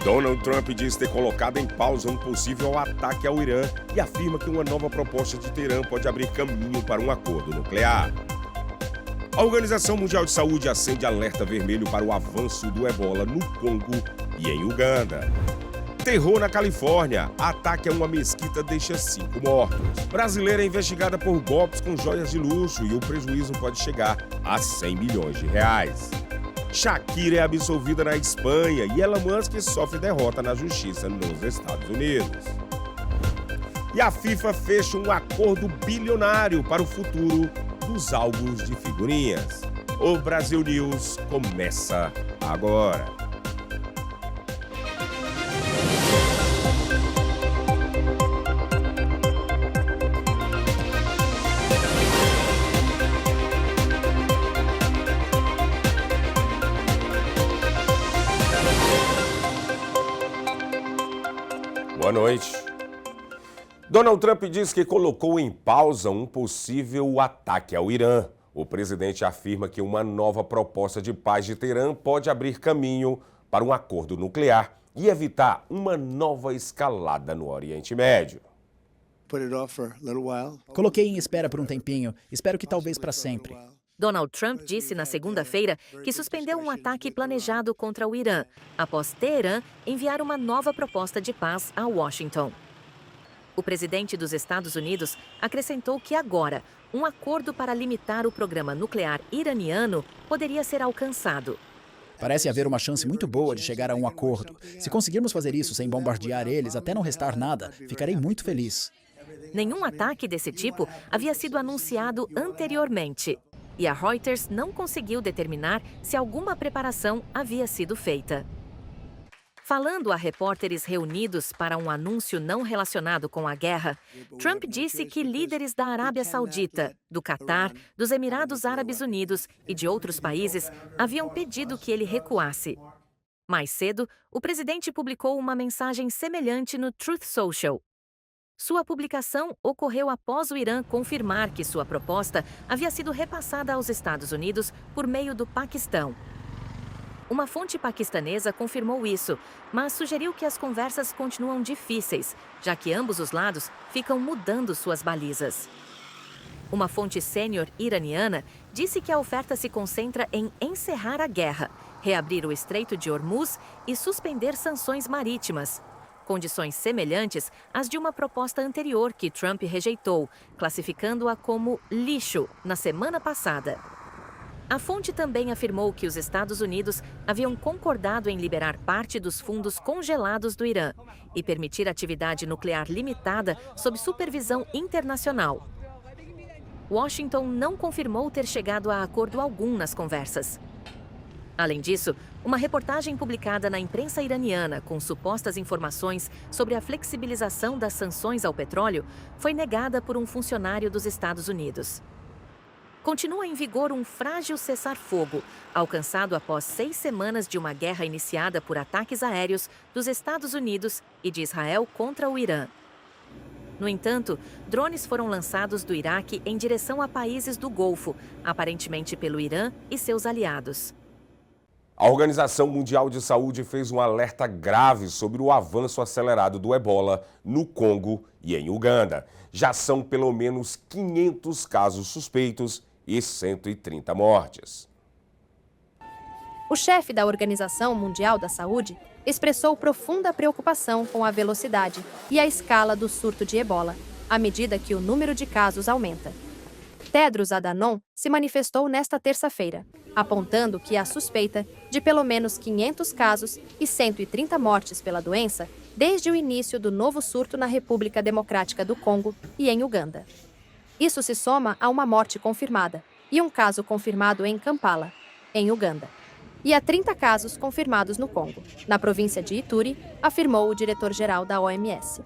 Donald Trump diz ter colocado em pausa um possível ataque ao Irã e afirma que uma nova proposta de Teherã pode abrir caminho para um acordo nuclear. A Organização Mundial de Saúde acende alerta vermelho para o avanço do ebola no Congo e em Uganda. Terror na Califórnia. Ataque a uma mesquita deixa 5 mortos. Brasileira é investigada por golpes com joias de luxo e o prejuízo pode chegar a 100 milhões de reais. Shakira é absolvida na Espanha e Elon Musk sofre derrota na justiça nos Estados Unidos. E a FIFA fecha um acordo bilionário para o futuro dos álbuns de figurinhas. O Brasil News começa agora. Boa noite. Donald Trump diz que colocou em pausa um possível ataque ao Irã. O presidente afirma que uma nova proposta de paz de Teherã pode abrir caminho para um acordo nuclear e evitar uma nova escalada no Oriente Médio. Coloquei em espera por um tempinho. Espero que talvez para sempre. Donald Trump disse na segunda-feira que suspendeu um ataque planejado contra o Irã, após Teherã enviar uma nova proposta de paz a Washington. O presidente dos Estados Unidos acrescentou que agora um acordo para limitar o programa nuclear iraniano poderia ser alcançado. Parece haver uma chance muito boa de chegar a um acordo. Se conseguirmos fazer isso sem bombardear eles até não restar nada, ficarei muito feliz. Nenhum ataque desse tipo havia sido anunciado anteriormente. E a Reuters não conseguiu determinar se alguma preparação havia sido feita. Falando a repórteres reunidos para um anúncio não relacionado com a guerra, Trump disse que líderes da Arábia Saudita, do Catar, dos Emirados Árabes Unidos e de outros países haviam pedido que ele recuasse. Mais cedo, o presidente publicou uma mensagem semelhante no Truth Social. Sua publicação ocorreu após o Irã confirmar que sua proposta havia sido repassada aos Estados Unidos por meio do Paquistão. Uma fonte paquistanesa confirmou isso, mas sugeriu que as conversas continuam difíceis, já que ambos os lados ficam mudando suas balizas. Uma fonte sênior iraniana disse que a oferta se concentra em encerrar a guerra, reabrir o Estreito de Hormuz e suspender sanções marítimas. Condições semelhantes às de uma proposta anterior que Trump rejeitou, classificando-a como lixo na semana passada. A fonte também afirmou que os Estados Unidos haviam concordado em liberar parte dos fundos congelados do Irã e permitir atividade nuclear limitada sob supervisão internacional. Washington não confirmou ter chegado a acordo algum nas conversas. Além disso, uma reportagem publicada na imprensa iraniana com supostas informações sobre a flexibilização das sanções ao petróleo foi negada por um funcionário dos Estados Unidos. Continua em vigor um frágil cessar-fogo, alcançado após 6 semanas de uma guerra iniciada por ataques aéreos dos Estados Unidos e de Israel contra o Irã. No entanto, drones foram lançados do Iraque em direção a países do Golfo, aparentemente pelo Irã e seus aliados. A Organização Mundial de Saúde fez um alerta grave sobre o avanço acelerado do ebola no Congo e em Uganda. Já são pelo menos 500 casos suspeitos e 130 mortes. O chefe da Organização Mundial da Saúde expressou profunda preocupação com a velocidade e a escala do surto de ebola, à medida que o número de casos aumenta. Tedros Adhanom se manifestou nesta terça-feira, apontando que há suspeita de pelo menos 500 casos e 130 mortes pela doença desde o início do novo surto na República Democrática do Congo e em Uganda. Isso se soma a uma morte confirmada e um caso confirmado em Kampala, em Uganda, e a 30 casos confirmados no Congo, na província de Ituri, afirmou o diretor-geral da OMS.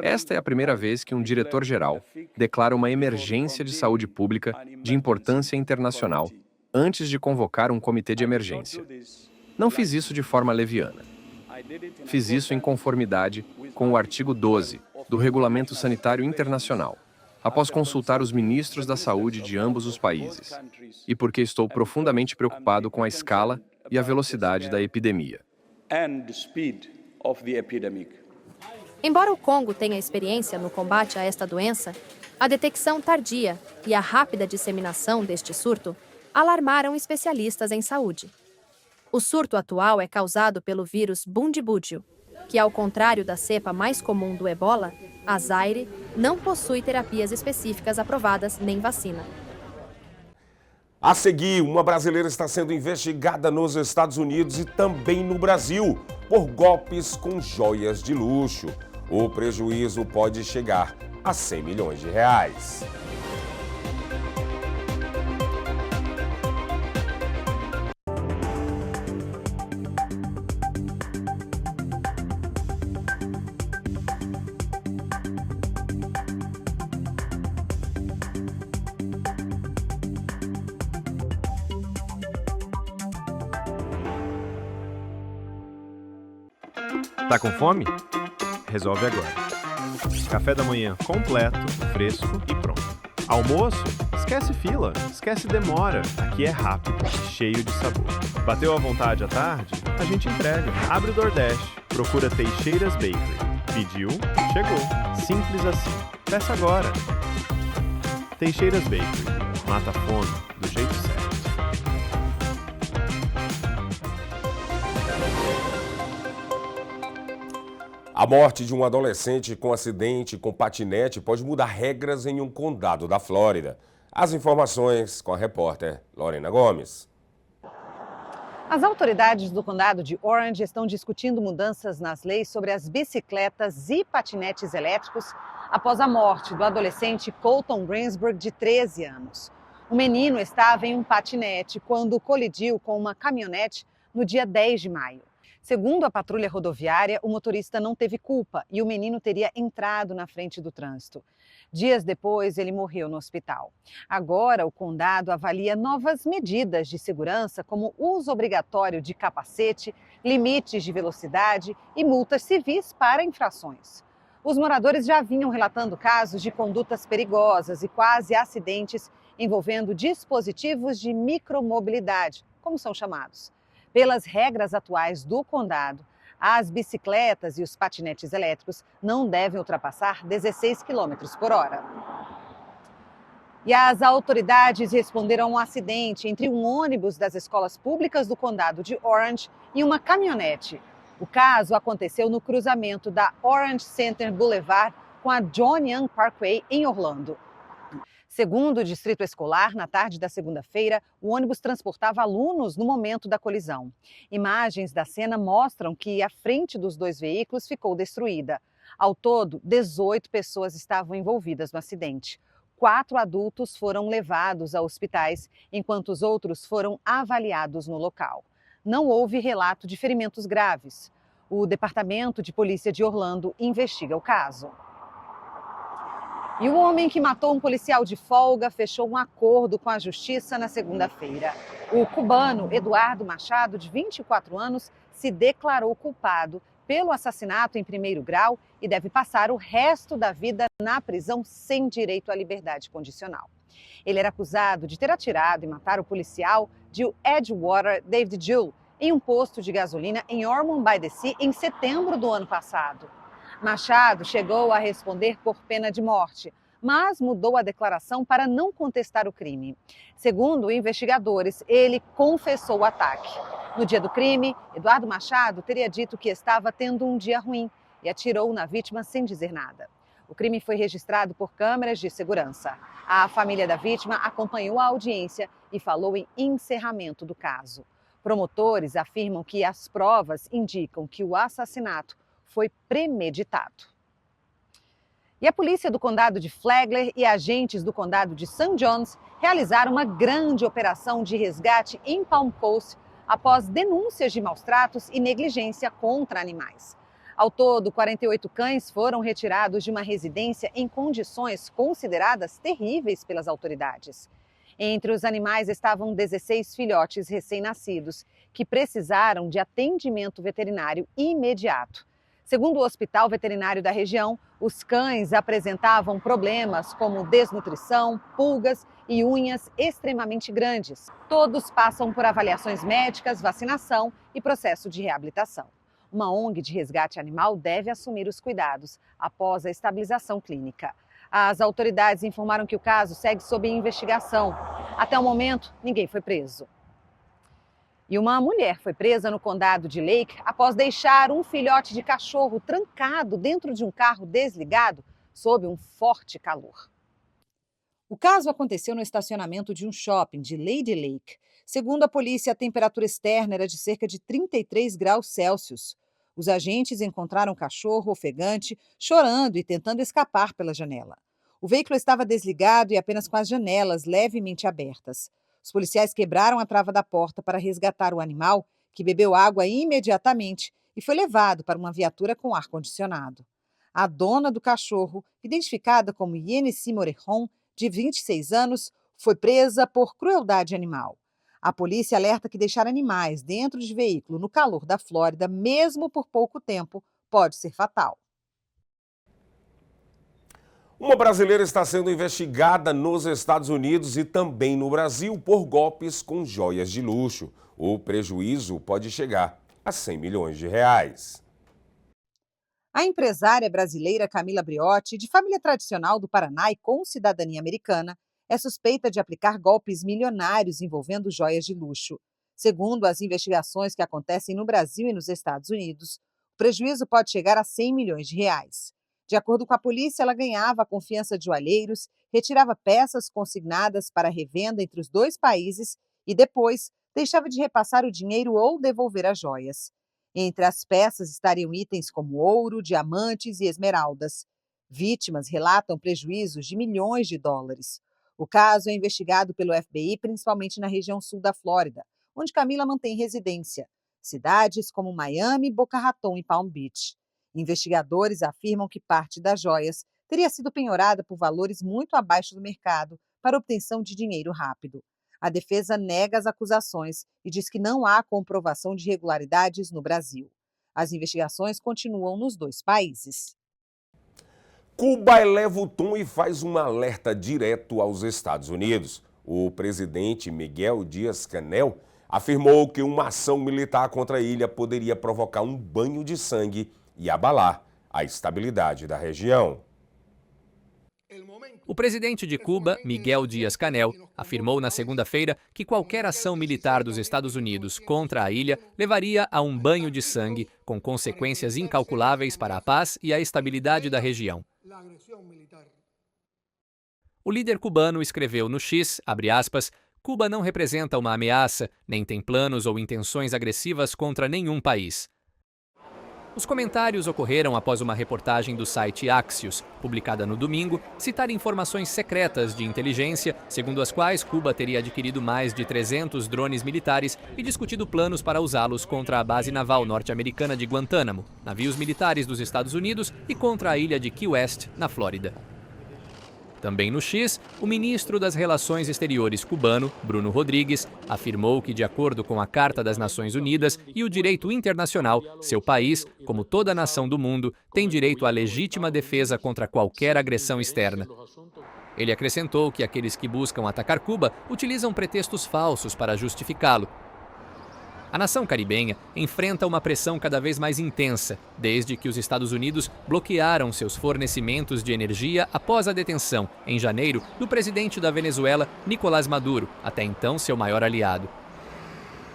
Esta é a primeira vez que um diretor-geral declara uma emergência de saúde pública de importância internacional antes de convocar um comitê de emergência. Não fiz isso de forma leviana. Fiz isso em conformidade com o artigo 12 do Regulamento Sanitário Internacional, após consultar os ministros da saúde de ambos os países, e porque estou profundamente preocupado com a escala e a velocidade da epidemia. Embora o Congo tenha experiência no combate a esta doença, a detecção tardia e a rápida disseminação deste surto alarmaram especialistas em saúde. O surto atual é causado pelo vírus Bundibugyo, que, ao contrário da cepa mais comum do ebola, a Zaire, não possui terapias específicas aprovadas nem vacina. A seguir, uma brasileira está sendo investigada nos Estados Unidos e também no Brasil por golpes com joias de luxo. O prejuízo pode chegar a 100 milhões de reais. Tá com fome? Resolve agora. Café da manhã completo, fresco e pronto. Almoço? Esquece fila, esquece demora. Aqui é rápido, cheio de sabor. Bateu à vontade à tarde? A gente entrega. Abre o DoorDash, procura Teixeiras Bakery. Pediu, chegou. Simples assim. Peça agora. Teixeiras Bakery. Mata a fome do jeito certo. A morte de um adolescente com acidente com patinete pode mudar regras em um condado da Flórida. As informações com a repórter Lorena Gomes. As autoridades do condado de Orange estão discutindo mudanças nas leis sobre as bicicletas e patinetes elétricos após a morte do adolescente Colton Greensburg, de 13 anos. O menino estava em um patinete quando colidiu com uma caminhonete no dia 10 de maio. Segundo a patrulha rodoviária, o motorista não teve culpa e o menino teria entrado na frente do trânsito. Dias depois, ele morreu no hospital. Agora, o condado avalia novas medidas de segurança, como uso obrigatório de capacete, limites de velocidade e multas civis para infrações. Os moradores já vinham relatando casos de condutas perigosas e quase acidentes envolvendo dispositivos de micromobilidade, como são chamados. Pelas regras atuais do condado, as bicicletas e os patinetes elétricos não devem ultrapassar 16 km por hora. E as autoridades responderam a um acidente entre um ônibus das escolas públicas do condado de Orange e uma caminhonete. O caso aconteceu no cruzamento da Orange Center Boulevard com a John Young Parkway, em Orlando. Segundo o distrito escolar, na tarde da segunda-feira, o ônibus transportava alunos no momento da colisão. Imagens da cena mostram que a frente dos dois veículos ficou destruída. Ao todo, 18 pessoas estavam envolvidas no acidente. 4 adultos foram levados a hospitais, enquanto os outros foram avaliados no local. Não houve relato de ferimentos graves. O Departamento de Polícia de Orlando investiga o caso. E o homem que matou um policial de folga fechou um acordo com a justiça na segunda-feira. O cubano Eduardo Machado, de 24 anos, se declarou culpado pelo assassinato em primeiro grau e deve passar o resto da vida na prisão sem direito à liberdade condicional. Ele era acusado de ter atirado e matar o policial de Edgewater, David Jewell, em um posto de gasolina em Ormond by the Sea em setembro do ano passado. Machado chegou a responder por pena de morte, mas mudou a declaração para não contestar o crime. Segundo investigadores, ele confessou o ataque. No dia do crime, Eduardo Machado teria dito que estava tendo um dia ruim e atirou na vítima sem dizer nada. O crime foi registrado por câmeras de segurança. A família da vítima acompanhou a audiência e falou em encerramento do caso. Promotores afirmam que as provas indicam que o assassinato foi premeditado. E a polícia do condado de Flagler e agentes do condado de St. John's realizaram uma grande operação de resgate em Palm Coast após denúncias de maus-tratos e negligência contra animais. Ao todo, 48 cães foram retirados de uma residência em condições consideradas terríveis pelas autoridades. Entre os animais estavam 16 filhotes recém-nascidos que precisaram de atendimento veterinário imediato. Segundo o hospital veterinário da região, os cães apresentavam problemas como desnutrição, pulgas e unhas extremamente grandes. Todos passam por avaliações médicas, vacinação e processo de reabilitação. Uma ONG de resgate animal deve assumir os cuidados após a estabilização clínica. As autoridades informaram que o caso segue sob investigação. Até o momento, ninguém foi preso. E uma mulher foi presa no condado de Lake após deixar um filhote de cachorro trancado dentro de um carro desligado sob um forte calor. O caso aconteceu no estacionamento de um shopping de Lady Lake. Segundo a polícia, a temperatura externa era de cerca de 33 graus Celsius. Os agentes encontraram o cachorro ofegante, chorando e tentando escapar pela janela. O veículo estava desligado e apenas com as janelas levemente abertas. Os policiais quebraram a trava da porta para resgatar o animal, que bebeu água imediatamente e foi levado para uma viatura com ar-condicionado. A dona do cachorro, identificada como Yenissi Morejon, de 26 anos, foi presa por crueldade animal. A polícia alerta que deixar animais dentro de veículo no calor da Flórida, mesmo por pouco tempo, pode ser fatal. Uma brasileira está sendo investigada nos Estados Unidos e também no Brasil por golpes com joias de luxo. O prejuízo pode chegar a 100 milhões de reais. A empresária brasileira Camila Briotti, de família tradicional do Paraná e com cidadania americana, é suspeita de aplicar golpes milionários envolvendo joias de luxo. Segundo as investigações que acontecem no Brasil e nos Estados Unidos, o prejuízo pode chegar a 100 milhões de reais. De acordo com a polícia, ela ganhava a confiança de joalheiros, retirava peças consignadas para revenda entre os dois países e depois deixava de repassar o dinheiro ou devolver as joias. Entre as peças estariam itens como ouro, diamantes e esmeraldas. Vítimas relatam prejuízos de milhões de dólares. O caso é investigado pelo FBI, principalmente na região sul da Flórida, onde Camila mantém residência. Cidades como Miami, Boca Raton e Palm Beach. Investigadores afirmam que parte das joias teria sido penhorada por valores muito abaixo do mercado para obtenção de dinheiro rápido. A defesa nega as acusações e diz que não há comprovação de irregularidades no Brasil. As investigações continuam nos dois países. Cuba eleva o tom e faz um alerta direto aos Estados Unidos. O presidente Miguel Díaz-Canel afirmou que uma ação militar contra a ilha poderia provocar um banho de sangue e abalar a estabilidade da região. O presidente de Cuba, Miguel Díaz-Canel, afirmou na segunda-feira que qualquer ação militar dos Estados Unidos contra a ilha levaria a um banho de sangue, com consequências incalculáveis para a paz e a estabilidade da região. O líder cubano escreveu no X, @ Cuba não representa uma ameaça, nem tem planos ou intenções agressivas contra nenhum país. Os comentários ocorreram após uma reportagem do site Axios, publicada no domingo, citar informações secretas de inteligência, segundo as quais Cuba teria adquirido mais de 300 drones militares e discutido planos para usá-los contra a base naval norte-americana de Guantánamo, navios militares dos Estados Unidos e contra a ilha de Key West, na Flórida. Também no X, o ministro das Relações Exteriores cubano, Bruno Rodrigues, afirmou que, de acordo com a Carta das Nações Unidas e o direito internacional, seu país, como toda nação do mundo, tem direito à legítima defesa contra qualquer agressão externa. Ele acrescentou que aqueles que buscam atacar Cuba utilizam pretextos falsos para justificá-lo. A nação caribenha enfrenta uma pressão cada vez mais intensa, desde que os Estados Unidos bloquearam seus fornecimentos de energia após a detenção, em janeiro, do presidente da Venezuela, Nicolás Maduro, até então seu maior aliado.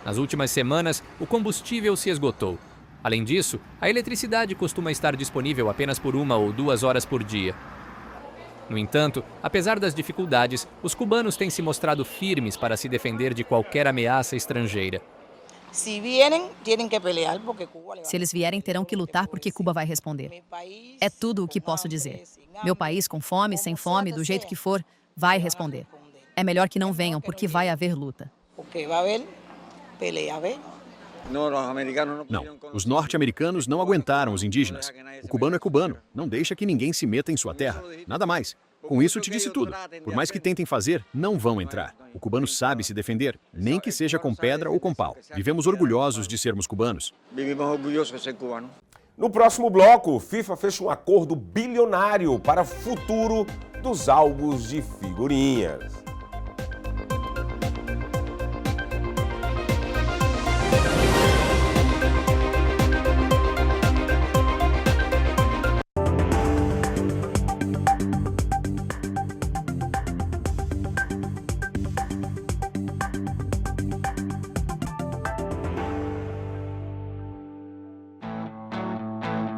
Nas últimas semanas, o combustível se esgotou. Além disso, a eletricidade costuma estar disponível apenas por 1 ou 2 horas por dia. No entanto, apesar das dificuldades, os cubanos têm se mostrado firmes para se defender de qualquer ameaça estrangeira. Se eles vierem, terão que lutar porque Cuba vai responder. É tudo o que posso dizer. Meu país, com fome, sem fome, do jeito que for, vai responder. É melhor que não venham, porque vai haver luta. Não, os norte-americanos não aguentaram os indígenas. O cubano é cubano, não deixa que ninguém se meta em sua terra, nada mais. Com isso te disse tudo. Por mais que tentem fazer, não vão entrar. O cubano sabe se defender, nem que seja com pedra ou com pau. Vivemos orgulhosos de sermos cubanos. No próximo bloco, FIFA fecha um acordo bilionário para futuro dos álbuns de figurinhas.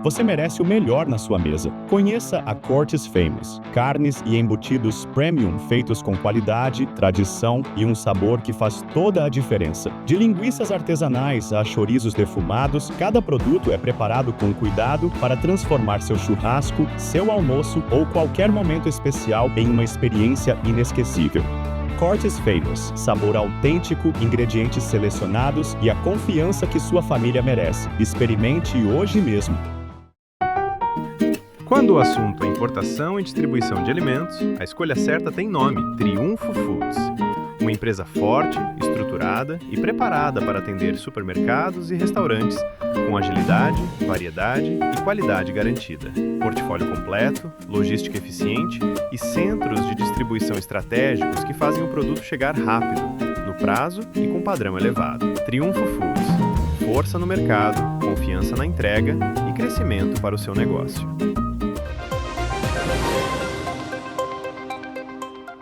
Você merece o melhor na sua mesa. Conheça a Cortes Famous. Carnes e embutidos premium feitos com qualidade, tradição e um sabor que faz toda a diferença. De linguiças artesanais a chorizos defumados, cada produto é preparado com cuidado para transformar seu churrasco, seu almoço ou qualquer momento especial em uma experiência inesquecível. Cortes Famous, sabor autêntico, ingredientes selecionados e a confiança que sua família merece. Experimente hoje mesmo. Quando o assunto é importação e distribuição de alimentos, a escolha certa tem nome: Triunfo Foods. Uma empresa forte, estruturada e preparada para atender supermercados e restaurantes com agilidade, variedade e qualidade garantida. Portfólio completo, logística eficiente e centros de distribuição estratégicos que fazem o produto chegar rápido, no prazo e com padrão elevado. Triunfo Foods. Força no mercado, confiança na entrega e crescimento para o seu negócio.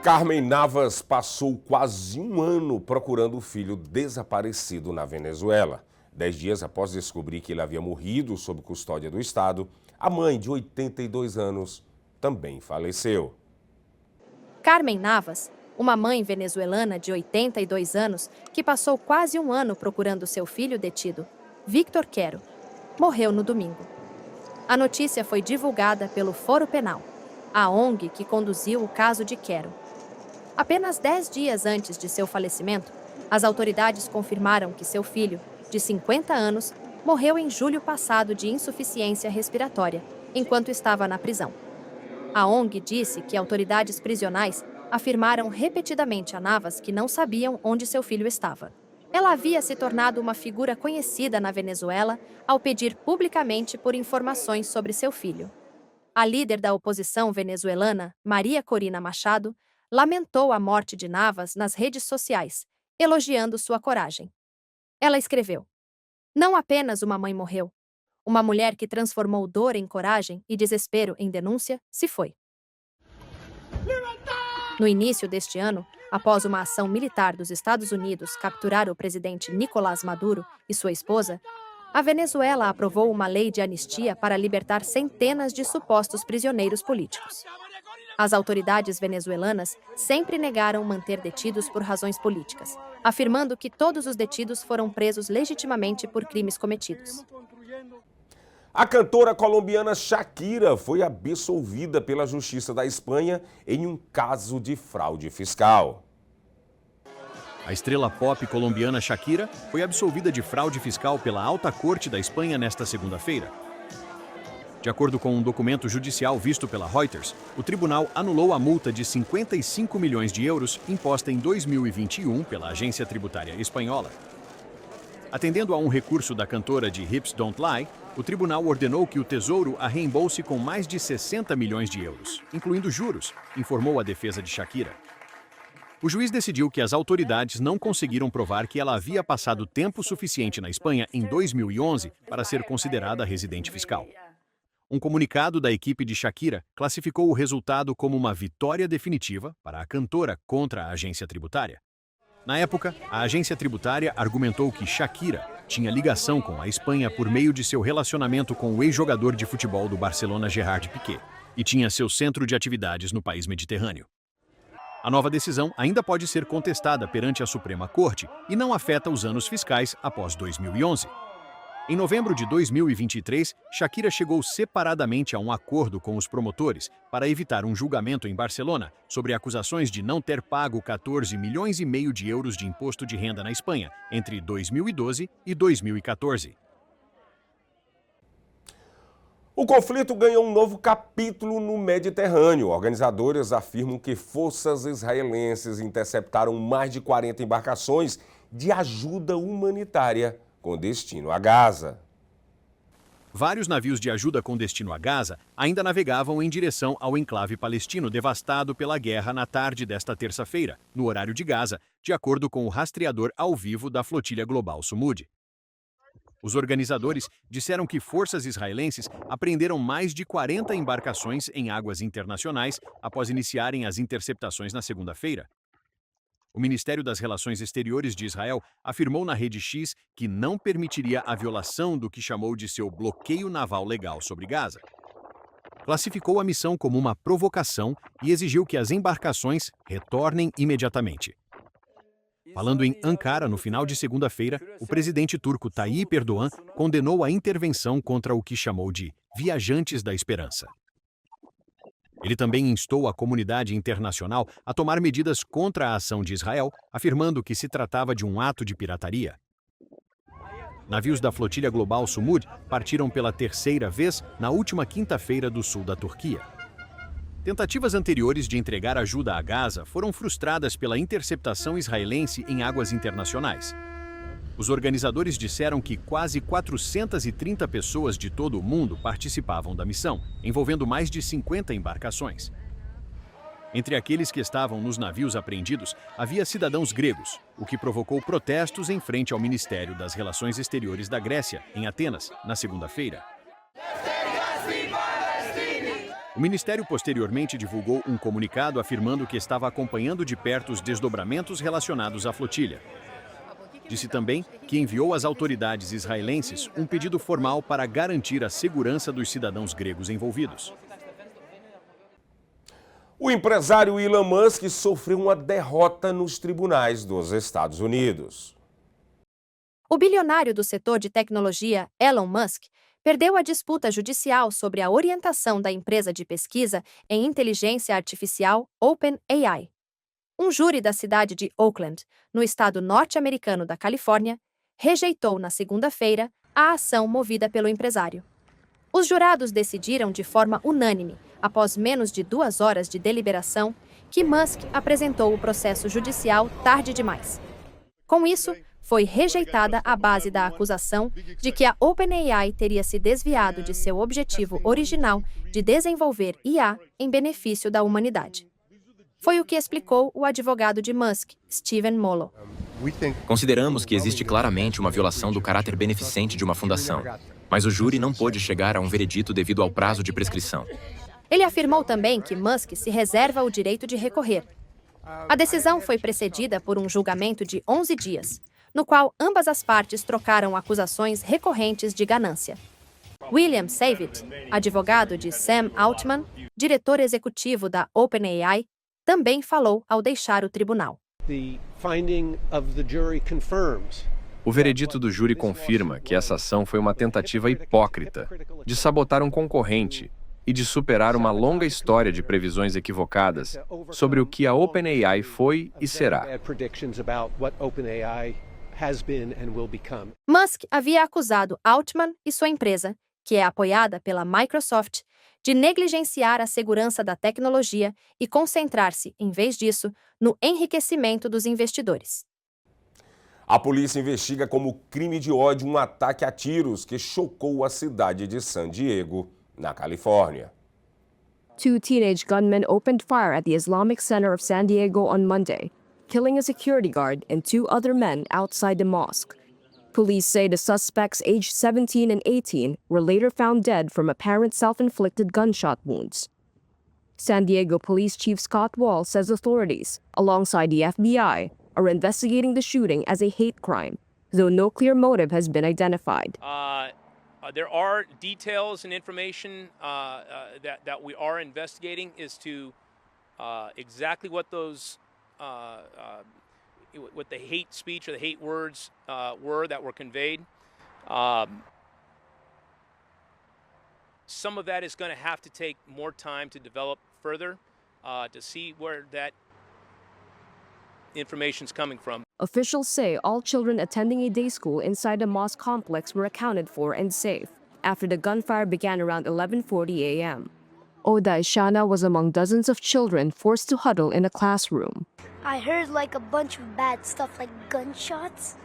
Carmen Navas passou quase um ano procurando o filho desaparecido na Venezuela. 10 dias após descobrir que ele havia morrido sob custódia do Estado, a mãe, de 82 anos, também faleceu. Carmen Navas, uma mãe venezuelana de 82 anos que passou quase um ano procurando seu filho detido, Víctor Quero, morreu no domingo. A notícia foi divulgada pelo Foro Penal, a ONG que conduziu o caso de Quero. Apenas 10 dias antes de seu falecimento, as autoridades confirmaram que seu filho, de 50 anos, morreu em julho passado de insuficiência respiratória, enquanto estava na prisão. A ONG disse que autoridades prisionais afirmaram repetidamente a Navas que não sabiam onde seu filho estava. Ela havia se tornado uma figura conhecida na Venezuela ao pedir publicamente por informações sobre seu filho. A líder da oposição venezuelana, Maria Corina Machado, lamentou a morte de Navas nas redes sociais, elogiando sua coragem. Ela escreveu: "Não apenas uma mãe morreu. Uma mulher que transformou dor em coragem e desespero em denúncia se foi." No início deste ano, após uma ação militar dos Estados Unidos capturar o presidente Nicolás Maduro e sua esposa, a Venezuela aprovou uma lei de anistia para libertar centenas de supostos prisioneiros políticos. As autoridades venezuelanas sempre negaram manter detidos por razões políticas, afirmando que todos os detidos foram presos legitimamente por crimes cometidos. A cantora colombiana Shakira foi absolvida pela Justiça da Espanha em um caso de fraude fiscal. A estrela pop colombiana Shakira foi absolvida de fraude fiscal pela Alta Corte da Espanha nesta segunda-feira. De acordo com um documento judicial visto pela Reuters, o tribunal anulou a multa de 55 milhões de euros imposta em 2021 pela agência tributária espanhola. Atendendo a um recurso da cantora de Hips Don't Lie, o tribunal ordenou que o Tesouro a reembolse com mais de 60 milhões de euros, incluindo juros, informou a defesa de Shakira. O juiz decidiu que as autoridades não conseguiram provar que ela havia passado tempo suficiente na Espanha em 2011 para ser considerada residente fiscal. Um comunicado da equipe de Shakira classificou o resultado como uma vitória definitiva para a cantora contra a agência tributária. Na época, a agência tributária argumentou que Shakira tinha ligação com a Espanha por meio de seu relacionamento com o ex-jogador de futebol do Barcelona Gerard Piqué e tinha seu centro de atividades no país mediterrâneo. A nova decisão ainda pode ser contestada perante a Suprema Corte e não afeta os anos fiscais após 2011. Em novembro de 2023, Shakira chegou separadamente a um acordo com os promotores para evitar um julgamento em Barcelona sobre acusações de não ter pago 14 milhões e meio de euros de imposto de renda na Espanha entre 2012 e 2014. O conflito ganhou um novo capítulo no Mediterrâneo. Organizadores afirmam que forças israelenses interceptaram mais de 40 embarcações de ajuda humanitária com destino a Gaza. Vários navios de ajuda com destino a Gaza ainda navegavam em direção ao enclave palestino devastado pela guerra na tarde desta terça-feira, no horário de Gaza, de acordo com o rastreador ao vivo da flotilha global Sumud. Os organizadores disseram que forças israelenses apreenderam mais de 40 embarcações em águas internacionais após iniciarem as interceptações na segunda-feira. O Ministério das Relações Exteriores de Israel afirmou na rede X que não permitiria a violação do que chamou de seu bloqueio naval legal sobre Gaza. Classificou a missão como uma provocação e exigiu que as embarcações retornem imediatamente. Falando em Ankara no final de segunda-feira, o presidente turco Tayyip Erdogan condenou a intervenção contra o que chamou de viajantes da esperança. Ele também instou a comunidade internacional a tomar medidas contra a ação de Israel, afirmando que se tratava de um ato de pirataria. Navios da flotilha global Sumud partiram pela terceira vez na última quinta-feira do sul da Turquia. Tentativas anteriores de entregar ajuda a Gaza foram frustradas pela interceptação israelense em águas internacionais. Os organizadores disseram que quase 430 pessoas de todo o mundo participavam da missão, envolvendo mais de 50 embarcações. Entre aqueles que estavam nos navios apreendidos, havia cidadãos gregos, o que provocou protestos em frente ao Ministério das Relações Exteriores da Grécia, em Atenas, na segunda-feira. O Ministério posteriormente divulgou um comunicado afirmando que estava acompanhando de perto os desdobramentos relacionados à flotilha. Disse também que enviou às autoridades israelenses um pedido formal para garantir a segurança dos cidadãos gregos envolvidos. O empresário Elon Musk sofreu uma derrota nos tribunais dos Estados Unidos. O bilionário do setor de tecnologia, Elon Musk, perdeu a disputa judicial sobre a orientação da empresa de pesquisa em inteligência artificial OpenAI. Um júri da cidade de Oakland, no estado norte-americano da Califórnia, rejeitou na segunda-feira a ação movida pelo empresário. Os jurados decidiram de forma unânime, após menos de 2 horas de deliberação, que Musk apresentou o processo judicial tarde demais. Com isso, foi rejeitada a base da acusação de que a OpenAI teria se desviado de seu objetivo original de desenvolver IA em benefício da humanidade. Foi o que explicou o advogado de Musk, Stephen Mollo. Consideramos que existe claramente uma violação do caráter beneficente de uma fundação, mas o júri não pôde chegar a um veredito devido ao prazo de prescrição. Ele afirmou também que Musk se reserva o direito de recorrer. A decisão foi precedida por um julgamento de 11 dias, no qual ambas as partes trocaram acusações recorrentes de ganância. William Savitt, advogado de Sam Altman, diretor executivo da OpenAI, também falou ao deixar o tribunal. O veredito do júri confirma que essa ação foi uma tentativa hipócrita de sabotar um concorrente e de superar uma longa história de previsões equivocadas sobre o que a OpenAI foi e será. Musk havia acusado Altman e sua empresa, que é apoiada pela Microsoft, de negligenciar a segurança da tecnologia e concentrar-se, em vez disso, no enriquecimento dos investidores. A polícia investiga como crime de ódio um ataque a tiros que chocou a cidade de San Diego, na Califórnia. 2 teenage gunmen opened fire at the Islamic Center of San Diego on Monday, killing a security guard and 2 other men outside the mosque. Police say the suspects aged 17 and 18 were later found dead from apparent self-inflicted gunshot wounds. San Diego Police Chief Scott Wall says authorities, alongside the FBI, are investigating the shooting as a hate crime, though no clear motive has been identified. There are details and information that we are investigating as to exactly what those what the hate speech or the hate words were that were conveyed. Some of that is going to have to take more time to develop further to see where that information is coming from. Officials say all children attending a day school inside the mosque complex were accounted for and safe after the gunfire began around 11:40 a.m. Oda Ishana was among dozens of children forced to huddle in a classroom. I heard like a bunch of bad stuff like gunshots,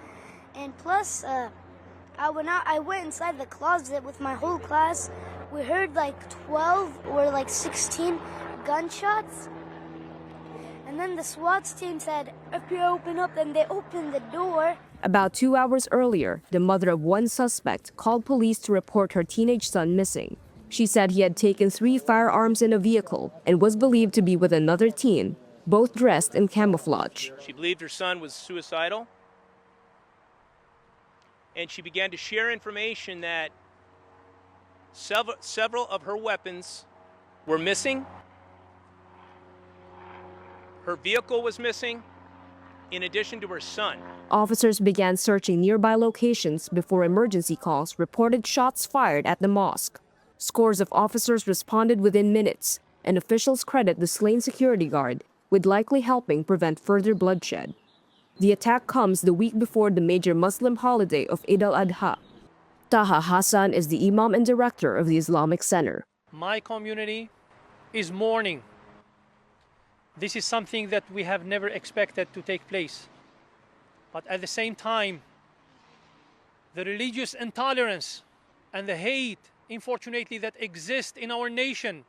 and plus I went inside the closet with my whole class. We heard like 12 or like 16 gunshots. And then the SWAT team said, if you open up, then they opened the door. About 2 hours earlier, the mother of one suspect called police to report her teenage son missing. She said he had taken 3 firearms in a vehicle and was believed to be with another teen, both dressed in camouflage. She believed her son was suicidal. And she began to share information that several of her weapons were missing. Her vehicle was missing, in addition to her son. Officers began searching nearby locations before emergency calls reported shots fired at the mosque. Scores of officers responded within minutes, and officials credit the slain security guard with likely helping prevent further bloodshed. The attack comes the week before the major Muslim holiday of Eid al-Adha. Taha Hassan is the imam and director of the Islamic Center. My community is mourning. This is something that we have never expected to take place. But at the same time, the religious intolerance and the hate, unfortunately, that exists in our nation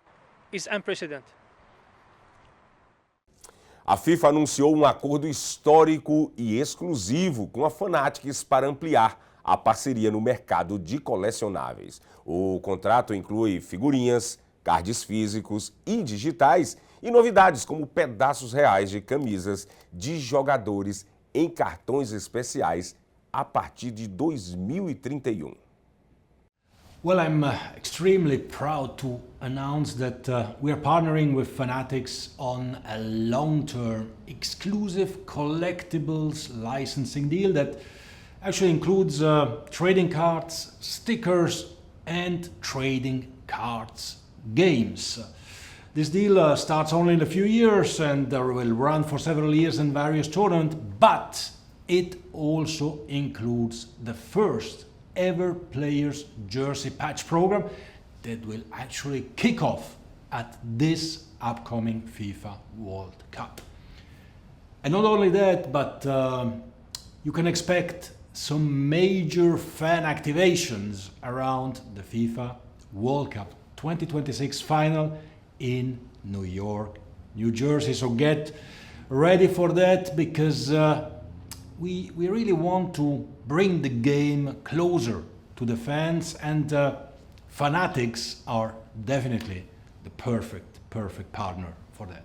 is unprecedented. A FIFA anunciou um acordo histórico e exclusivo com a Fanatics para ampliar a parceria no mercado de colecionáveis. O contrato inclui figurinhas, cards físicos e digitais e novidades como pedaços reais de camisas de jogadores em cartões especiais a partir de 2031. Well, I'm extremely proud to announce that we are partnering with Fanatics on a long-term exclusive collectibles licensing deal that actually includes trading cards, stickers and trading cards games. This deal starts only in a few years and will run for several years in various tournaments, but it also includes the first ever players jersey patch program that will actually kick off at this upcoming FIFA World Cup. And not only that, but you can expect some major fan activations around the FIFA World Cup 2026 final in New York, New Jersey. So get ready for that because we really want to bring the game closer to the fans, and Fanatics are definitely the perfect partner for that.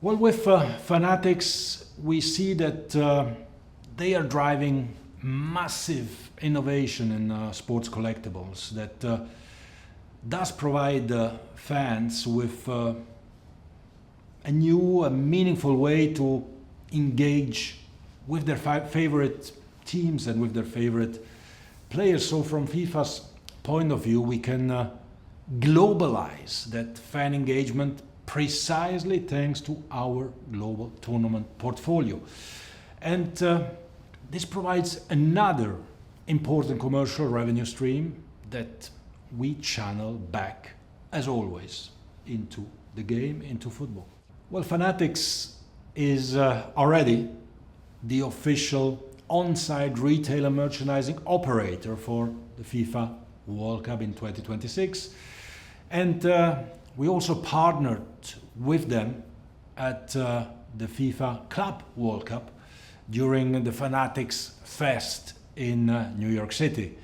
Well, with Fanatics, we see that they are driving massive innovation in sports collectibles that does provide fans with a new, meaningful way to engage with their favorite teams and with their favorite players. So from FIFA's point of view, we can globalize that fan engagement precisely thanks to our global tournament portfolio. And this provides another important commercial revenue stream that we channel back, as always, into the game, into football. Well, Fanatics is already the official on-site retailer merchandising operator for the FIFA World Cup in 2026. And we also partnered with them at the FIFA Club World Cup during the Fanatics Fest in New York City.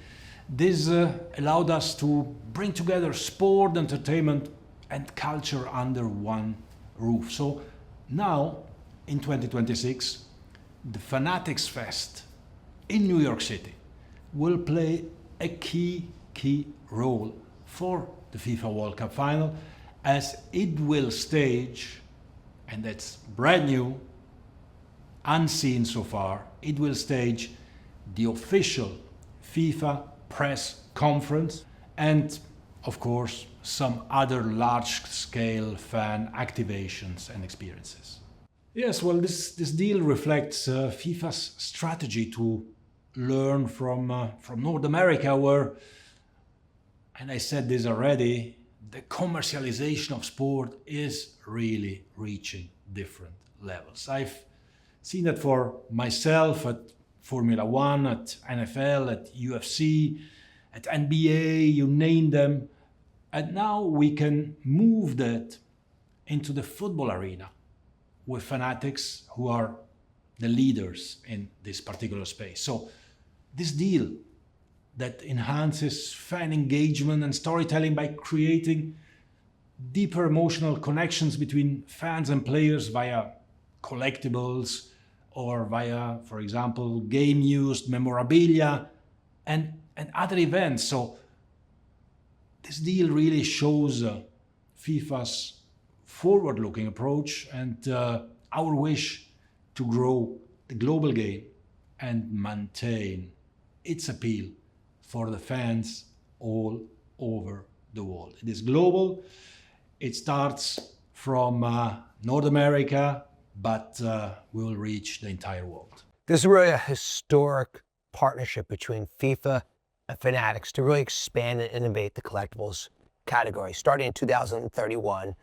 This allowed us to bring together sport, entertainment and culture under one roof. So now, in 2026, the Fanatics Fest in New York City will play a key role for the FIFA World Cup final, as it will stage, and that's brand new, unseen so far, it will stage the official FIFA press conference and, of course, some other large-scale fan activations and experiences. Yes, well, this deal reflects FIFA's strategy to learn from North America, where, and I said this already, the commercialization of sport is really reaching different levels. I've seen that for myself at Formula One, at NFL, at UFC, at NBA, you name them. And now we can move that into the football arena with Fanatics, who are the leaders in this particular space. So this deal that enhances fan engagement and storytelling by creating deeper emotional connections between fans and players via collectibles or via, for example, game-used memorabilia and other events. So this deal really shows FIFA's forward-looking approach and our wish to grow the global game and maintain its appeal for the fans all over the world. It is global. It starts from North America, but will reach the entire world. This is really a historic partnership between FIFA and Fanatics to really expand and innovate the collectibles category. Starting in 2031,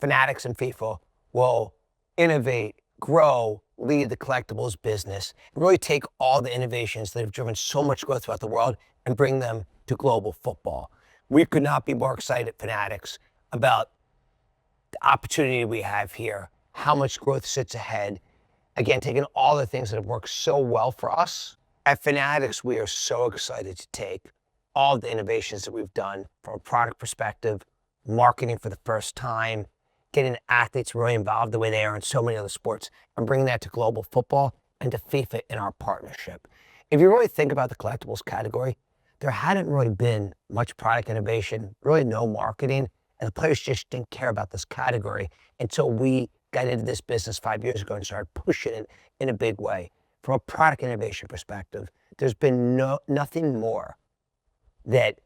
Fanatics and FIFA will innovate, grow, lead the collectibles business, and really take all the innovations that have driven so much growth throughout the world and bring them to global football. We could not be more excited at Fanatics about the opportunity we have here, how much growth sits ahead. Again, taking all the things that have worked so well for us. At Fanatics, we are so excited to take all the innovations that we've done from a product perspective, marketing for the first time, getting athletes really involved the way they are in so many other sports, and bringing that to global football and to FIFA in our partnership. If you really think about the collectibles category, there hadn't really been much product innovation, really no marketing, and the players just didn't care about this category until we got into this business 5 years ago and started pushing it in a big way. From a product innovation perspective, there's been nothing more that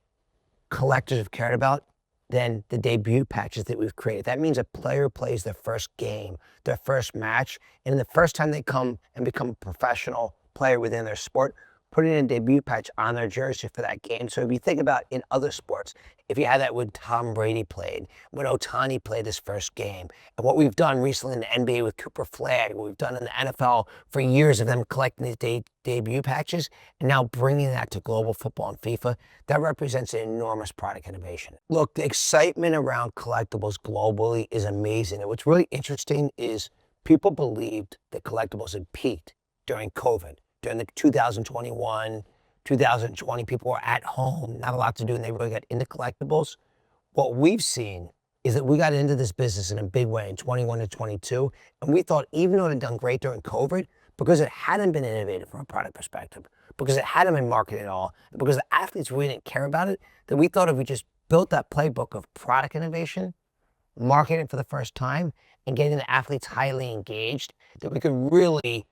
collectors have cared about than the debut patches that we've created. That means a player plays their first game, their first match, and the first time they come and become a professional player within their sport, putting a debut patch on their jersey for that game. So if you think about in other sports, if you had that when Tom Brady played, when Ohtani played his first game, and what we've done recently in the NBA with Cooper Flag, what we've done in the NFL for years of them collecting these debut patches, and now bringing that to global football and FIFA, that represents an enormous product innovation. Look, the excitement around collectibles globally is amazing. And what's really interesting is people believed that collectibles had peaked during COVID. During the 2021, 2020, people were at home, not a lot to do, and they really got into collectibles. What we've seen is that we got into this business in a big way in 21 to 22, and we thought even though it had done great during COVID, because it hadn't been innovative from a product perspective, because it hadn't been marketed at all, and because the athletes really didn't care about it, that we thought if we just built that playbook of product innovation, marketing it for the first time, and getting the athletes highly engaged, that we could really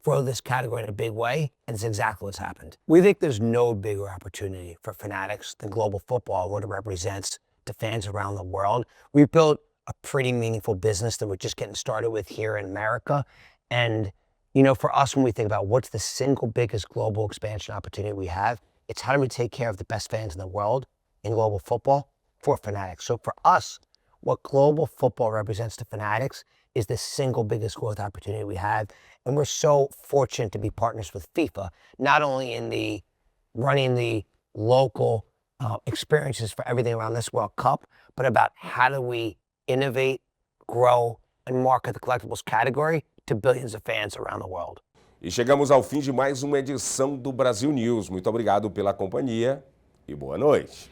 grow this category in a big way, and it's exactly what's happened. We think there's no bigger opportunity for Fanatics than global football, what it represents to fans around the world. We've built a pretty meaningful business that we're just getting started with here in America. And, you know, for us, when we think about what's the single biggest global expansion opportunity we have, it's how do we take care of the best fans in the world in global football for Fanatics. So for us, what global football represents to Fanatics is the single biggest growth opportunity we have. And we're so fortunate to be partners with FIFA, not only in the running the local experiences for everything around this World Cup, but about how do we innovate, grow, and market the collectibles category to billions of fans around the world. E chegamos ao fim de mais uma edição do Brasil News. Muito obrigado pela companhia e boa noite.